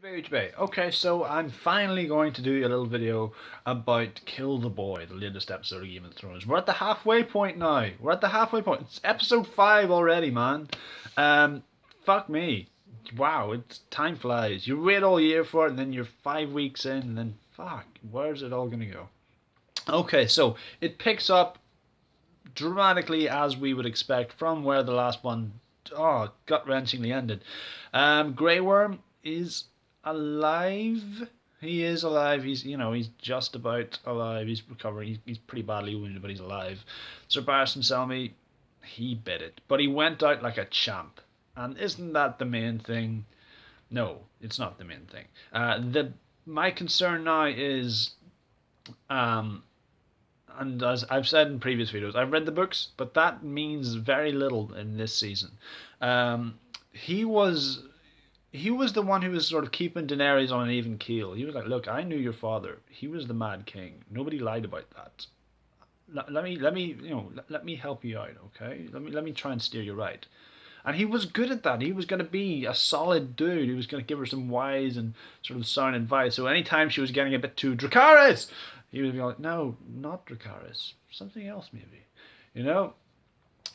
Okay, so I'm finally going to do a little video about Kill the Boy, the latest episode of Game of Thrones. We're at the halfway point now. We're at the halfway point. It's episode 5 already, man. Um, Fuck me. Wow, it's time flies. You wait all year for it, and then you're 5 weeks in, and then fuck, where's it all gonna go? Okay, so it picks up dramatically as we would expect from where the last one, gut wrenchingly ended. Grey Worm is alive. He is alive. He's just about alive. He's recovering. He's pretty badly wounded, but he's alive. Sir Barristan Selmy, he bit it, but he went out like a champ. And isn't that the main thing? No, it's not the main thing. The My concern now is um, and as I've said in previous videos, I've read the books, but that means very little in this season. Um, he was he was the one who was sort of keeping Daenerys on an even keel. He was like, "Look, I knew your father. He was the Mad King. Nobody lied about that. Let me help you out, okay? Let me try and steer you right." And he was good at that. He was going to be a solid dude. He was going to give her some wise and sort of sound advice. So anytime she was getting a bit too Dracarys, he would be like, "No, not Dracarys. Something else, maybe." You know,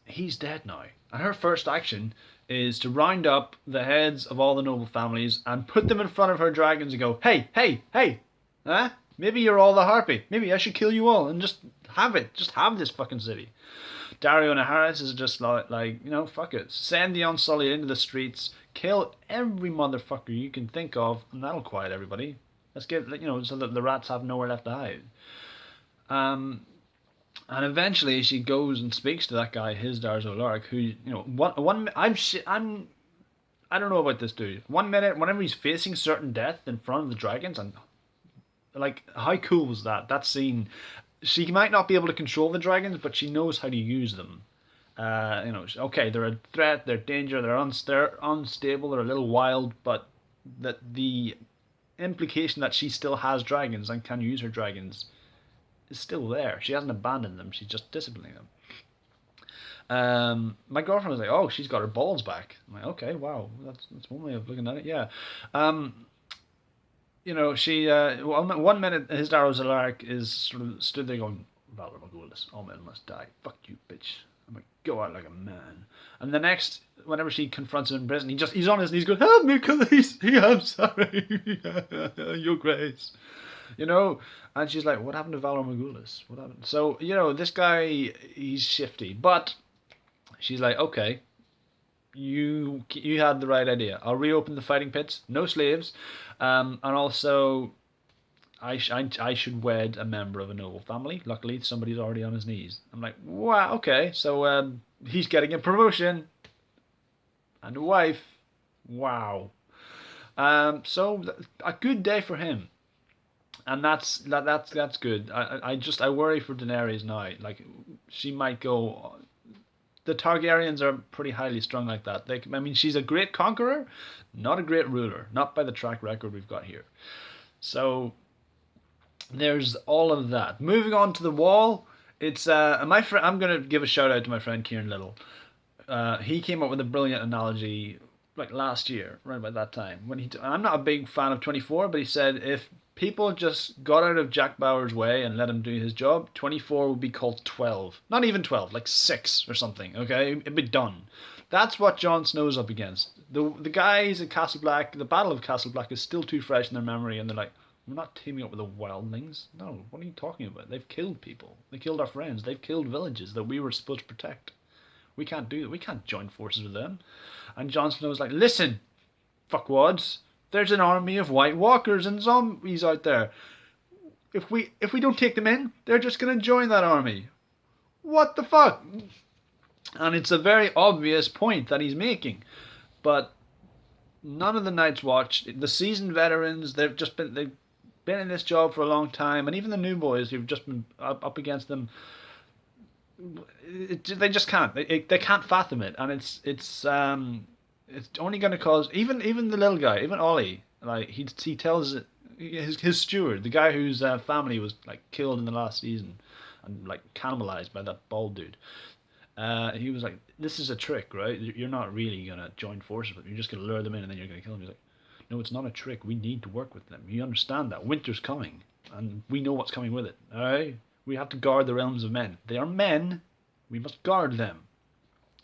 he's dead now. And her first action is to round up the heads of all the noble families and put them in front of her dragons and go, "Hey, hey, hey, huh? Maybe you're all the Harpy. Maybe I should kill you all and just have it. Just have this fucking city." Daario Naharis is just fuck it. Send the Unsullied into the streets, kill every motherfucker you can think of, and that'll quiet everybody. Let's get, so that the rats have nowhere left to hide. Um, and eventually she goes and speaks to that guy, Hizdahr zo Loraq, who, I don't know about this dude. 1 minute, whenever he's facing certain death in front of the dragons, and like, how cool was that? That scene. She might not be able to control the dragons, but she knows how to use them. Okay, they're a threat, they're danger, they're unstable, they're a little wild, but that the implication that she still has dragons and can use her dragons is still there. She hasn't abandoned them; she's just disciplining them. My girlfriend was like, "Oh, she's got her balls back." I'm like, "Okay, wow, that's one way of looking at it." Yeah. She 1 minute Hizdahr zo Loraq is sort of stood there going, "Valar Morghulis, all men must die. Fuck you, bitch. I'm like, go out like a man." And the next, whenever she confronts him in prison, he's on his knees going, "Help me, Khaleesi, I'm sorry, Your Grace." You know, and she's like, "What happened to Valar Morghulis? What happened?" So this guy, he's shifty, but she's like, "Okay, you had the right idea. I'll reopen the fighting pits. No slaves, and also I should wed a member of a noble family. Luckily, somebody's already on his knees." I'm like, wow, okay, so he's getting a promotion and a wife. Wow. So a good day for him, and that's good. I worry for Daenerys now. Like, she might go. The Targaryens are pretty highly strung like that. She's a great conqueror, not a great ruler, not by the track record we've got here. So there's all of that. Moving on to the wall, it's my friend. I'm gonna give a shout out to my friend Kieran Little. He came up with a brilliant analogy like last year, right about that time. I'm not a big fan of 24, but he said if people just got out of Jack Bauer's way and let him do his job, 24 would be called 12. Not even 12, like 6 or something. Okay, it'd be done. That's what Jon Snow's up against. The guys at Castle Black, the Battle of Castle Black is still too fresh in their memory, and they're like, "We're not teaming up with the wildlings. No, what are you talking about? They've killed people. They killed our friends. They've killed villages that we were supposed to protect. We can't do that. We can't join forces with them." And Jon Snow's like, "Listen, fuckwads, there's an army of White Walkers and zombies out there. If we don't take them in, they're just gonna join that army. What the fuck?" And it's a very obvious point that he's making, but none of the Night's Watch, the seasoned veterans, they've been in this job for a long time, and even the new boys who've just been up against them, they just can't. They can't fathom it, and it's only going to cause even the little guy, even Ollie. Like, he tells his steward, the guy whose family was like killed in the last season and like cannibalized by that bald dude. He was like, "This is a trick, right? You're not really gonna join forces with them. You're just gonna lure them in, and then you're gonna kill them." He's like, No, it's not a trick. We need to work with them. You understand that. Winter's coming, and we know what's coming with it. Alright? We have to guard the realms of men. They are men. We must guard them.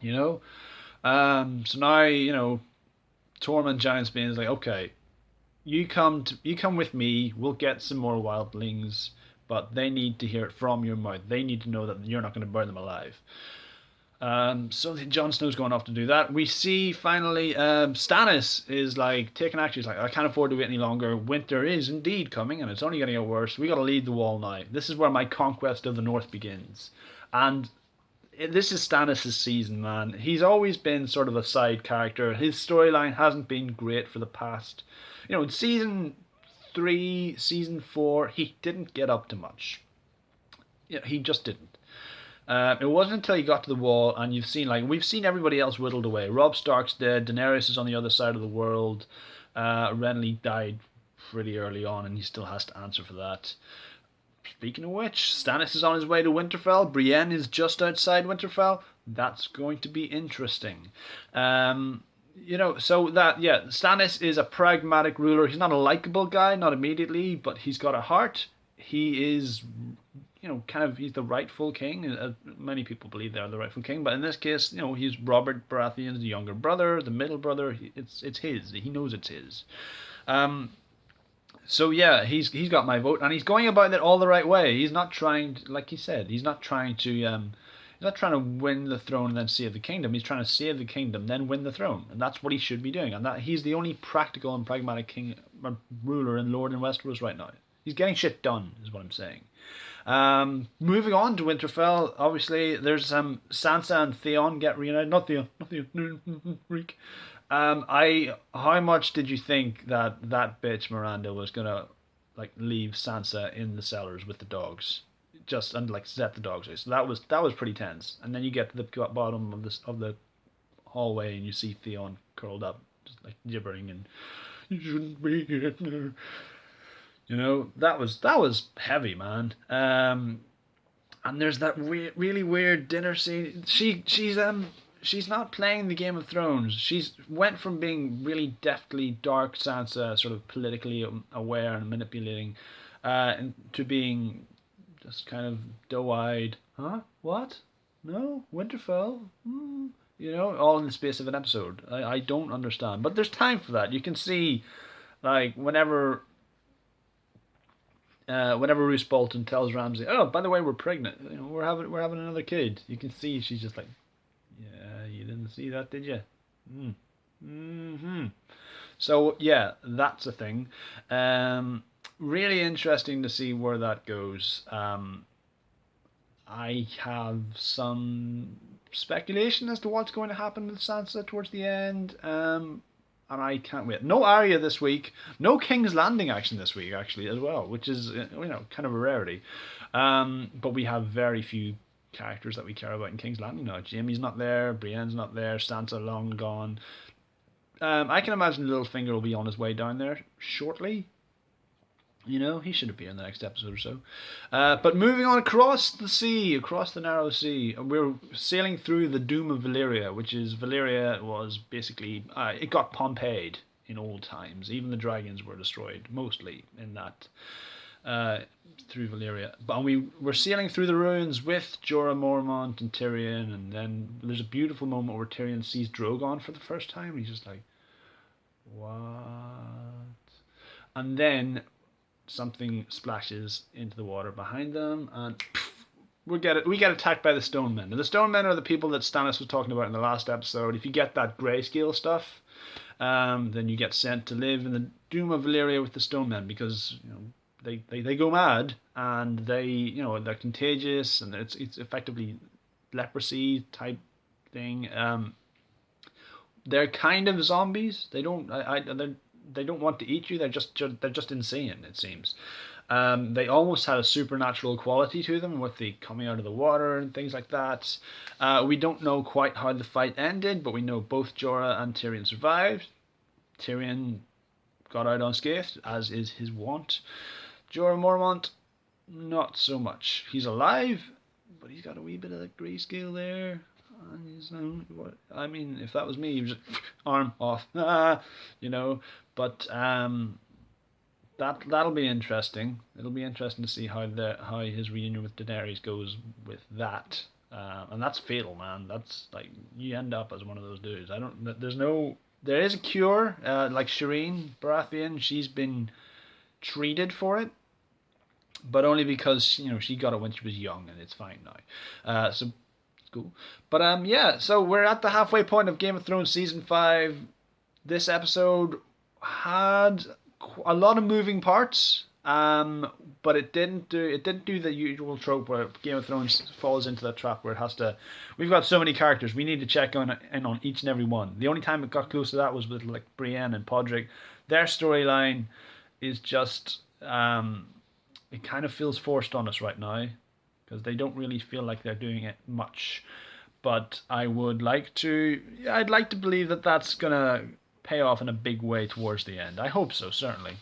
You know? So now, Tormund Giantsbane is like, okay, you come with me, we'll get some more wildlings, but they need to hear it from your mouth. They need to know that you're not going to burn them alive. So Jon Snow's going off to do that. We see finally Stannis is like taking action. He's like, I can't afford to wait any longer. Winter is indeed coming, and it's only going to get worse. We got to lead the wall now. This is where my conquest of the North begins, and this is Stannis' season, man. He's always been sort of a side character. His storyline hasn't been great for the past. In season 3, season 4, he didn't get up to much. He just didn't. It wasn't until he got to the wall, and we've seen everybody else whittled away. Robb Stark's dead. Daenerys is on the other side of the world. Renly died pretty early on, and he still has to answer for that. Speaking of which, Stannis is on his way to Winterfell. Brienne is just outside Winterfell. That's going to be interesting. Stannis is a pragmatic ruler. He's not a likable guy, not immediately, but he's got a heart. He is, he's the rightful king. Many people believe they're the rightful king, but in this case, he's Robert Baratheon's younger brother, the middle brother. It's his. He knows it's his. So yeah, he's got my vote, and he's going about it all the right way. He's not trying, like he said, he's not trying to win the throne and then save the kingdom. He's trying to save the kingdom, then win the throne, and that's what he should be doing. And that he's the only practical and pragmatic king, ruler, and lord in Westeros right now. He's getting shit done, is what I'm saying. Moving on to Winterfell, obviously there's Sansa and Theon get reunited. Not Theon, Reek. How much did you think that bitch Miranda was gonna leave Sansa in the cellars with the dogs, just and set the dogs out? So that was pretty tense. And then you get to the bottom of the hallway and you see Theon curled up, just gibbering, and you shouldn't be here. That was heavy, man. And there's that really weird dinner scene. She's not playing the Game of Thrones. She's went from being really deftly dark Sansa, sort of politically aware and manipulating, to being just kind of doe-eyed. Huh? What? No? Winterfell? All in the space of an episode. I don't understand. But there's time for that. You can see, whenever Roose Bolton tells Ramsay, "Oh, by the way, we're pregnant. We're having another kid." You can see she's just like, "Yeah, you didn't see that, did you?" Mm-hmm. So yeah, that's a thing. Really interesting to see where that goes. I have some speculation as to what's going to happen with Sansa towards the end. And I can't wait. No Arya this week. No King's Landing action this week, actually, as well, which is kind of a rarity. But we have very few characters that we care about in King's Landing now. Jaime's not there. Brienne's not there. Sansa long gone. I can imagine Littlefinger will be on his way down there shortly. He should appear in the next episode or so. But moving on across the sea, across the narrow sea, we're sailing through the Doom of Valyria, which is Valyria was basically it got Pompeyed in old times. Even the dragons were destroyed, mostly in that through Valyria. But we're sailing through the ruins with Jorah Mormont and Tyrion, and then there's a beautiful moment where Tyrion sees Drogon for the first time. He's just like, what? And then something splashes into the water behind them, and we get attacked by the Stone Men. And the Stone Men are the people that Stannis was talking about in the last episode. If you get that grayscale stuff, then you get sent to live in the Doom of Valyria with the Stone Men, because they go mad, and they're contagious, and it's effectively leprosy type thing. They're kind of zombies. They don't want to eat you. They're just insane, it seems. They almost had a supernatural quality to them with the coming out of the water and things like that. We don't know quite how the fight ended, but we know both Jorah and Tyrion survived. Tyrion got out unscathed, as is his wont. Jorah Mormont, not so much. He's alive, but he's got a wee bit of the grayscale there. And if that was me, he was just arm off, But that'll be interesting. It'll be interesting to see how his reunion with Daenerys goes with that. And that's fatal, man. That's like you end up as one of those dudes. I don't. There's no. There is a cure. Like Shireen Baratheon, she's been treated for it, but only because she got it when she was young, and it's fine now. So cool. But yeah. So we're at the halfway point of Game of Thrones season 5. This episode had a lot of moving parts, but it didn't do the usual trope where Game of Thrones falls into that trap where it has to. We've got so many characters, we need to check in on each and every one. The only time it got close to that was with like Brienne and Podrick. Their storyline is just it kind of feels forced on us right now because they don't really feel like they're doing it much. But I'd like to believe that that's gonna pay off in a big way towards the end. I hope so, certainly.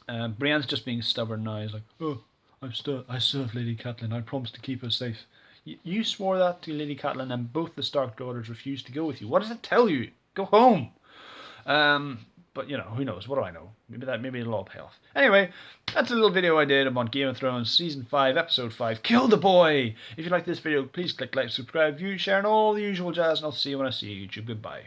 Brienne's just being stubborn now. He's like, oh, I serve Lady Catelyn. I promised to keep her safe. You swore that to Lady Catelyn, and both the Stark daughters refused to go with you. What does it tell you? Go home. But who knows? What do I know? Maybe it'll all pay off. Anyway, that's a little video I did about Game of Thrones Season 5, Episode 5, Kill the Boy! If you like this video, please click like, subscribe, view, share, and all the usual jazz, and I'll see you when I see you, YouTube. Goodbye.